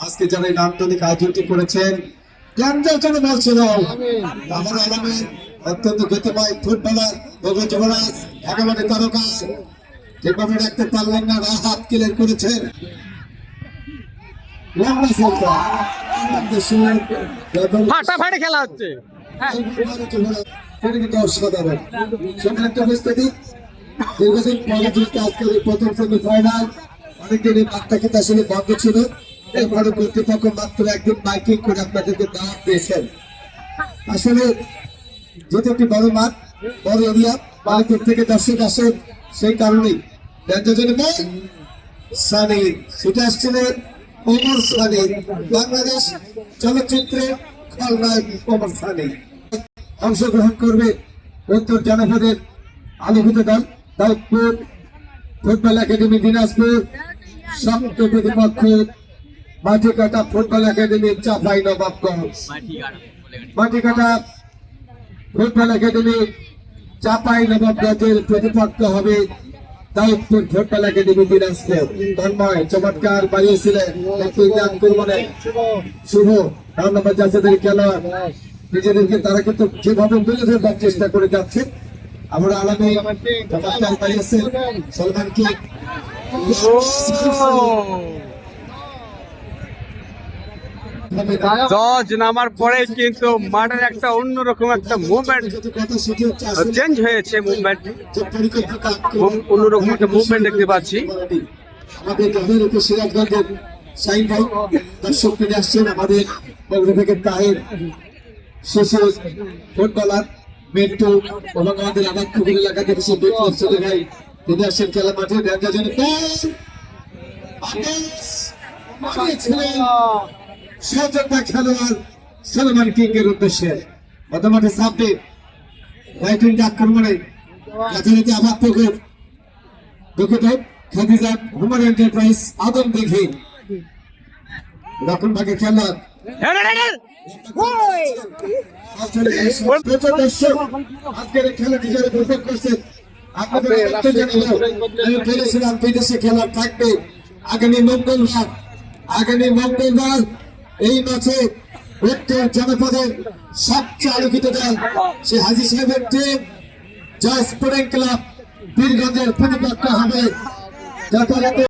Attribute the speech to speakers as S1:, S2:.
S1: আজকে যারা নান্দনিক আয়োজনটি করেছেন অত্যন্ত গতিময় ফুটবলার যুবরাজ একেবারে তারকা ঠিকভাবে রাখতে পারলেন না, হাত ক্লিয়ার করেছেন।
S2: ফাটাফাটি খেলা হচ্ছে।
S1: অসাধারণ সেখানে উপস্থিতি দীর্ঘদিন পরে যুক্ত আজকের প্রথম সেমিফাইনাল। অনেকদিন এই মাঠটা কিন্তু আসলে বন্ধ ছিল, এরপরে কর্তৃপক্ষ মাত্র একদিন মাইকিং করে আপনাদেরকে দাওয়াত দিয়েছেন। আসলে যেহেতু একটি বড় মাঠ, বড় এরিয়া, মালিকের থেকে দর্শক আসেন, সেই কারণেই সানি সেটা আসছিলেন ওমর সানি, বাংলাদেশ চলচ্চিত্রের খলনায়ক ওমর সানি অংশগ্রহণ করবে উত্তর জনপদের আলোকিত দল দাউদপুর ফুটবল একাডেমি দিনাজপুর, সপ্ত প্রতিপক্ষ মাটিকাটা ফুটবল একাডেমি চাপাই নবাবগঞ্জ। মাটিকাটা ফুটবল একাডেমি চাপাই নবাবগঞ্জের প্রতিপক্ষ হবে দাউদপুর ফুটবল একাডেমি দিনাজপুর। তন্ময় চমৎকার বাড়িয়েছিলেন শুভ তার নম্বর যাচ্ছেদের খেলোয়াড় নিজেদেরকে তারা কিন্তু যেভাবে মেলে ধরবার চেষ্টা করে যাচ্ছে। আমরা আলামী চমৎকার বাড়িয়েছেন সলমানকে
S2: জজ নামার পরে কিন্তু মাঠের একটা অন্যরকম একটা মুভমেন্ট চেঞ্জ হয়েছে, মুভমেন্ট অন্যরকম একটা মুভমেন্ট দেখতে পাচ্ছি।
S1: আমাদের গ্রামের উপর সিরাজগঞ্জের শাহিন ভাই দর্শক ফিরে আসছেন, আমাদের বগুড়া থেকে তাহের শিশু ফুটবলার মেট্টু এবং আমাদের আমার খুবই এলাকা থেকে সে বিপ্লব চলে ভাই তিনি আসছেন খেলা মাঠে। সচেতন খেলোয়াড় সলমান কিং এর উদ্দেশ্যে মাঠে সামনে রাইট উইং আক্রমণে যথারীতি আবার পুকুর দুঃখিত খাদিজা হুমার এন্টারপ্রাইজ আদম দেখি রকম ভাগে খেলা আজকের খেলাটি যারা উপভোগ করছেন আপনাদের বলেছিলাম বিদেশে খেলা থাকবে আগামী মঙ্গলবার এই ম্যাচে উত্তর জনপদের সবচেয়ে আলোকিত দল সে হাজী সাহেবের টিম জয় স্পোর্টিং ক্লাব বীরগঞ্জের প্রতিপক্ষ হবে যথারীতি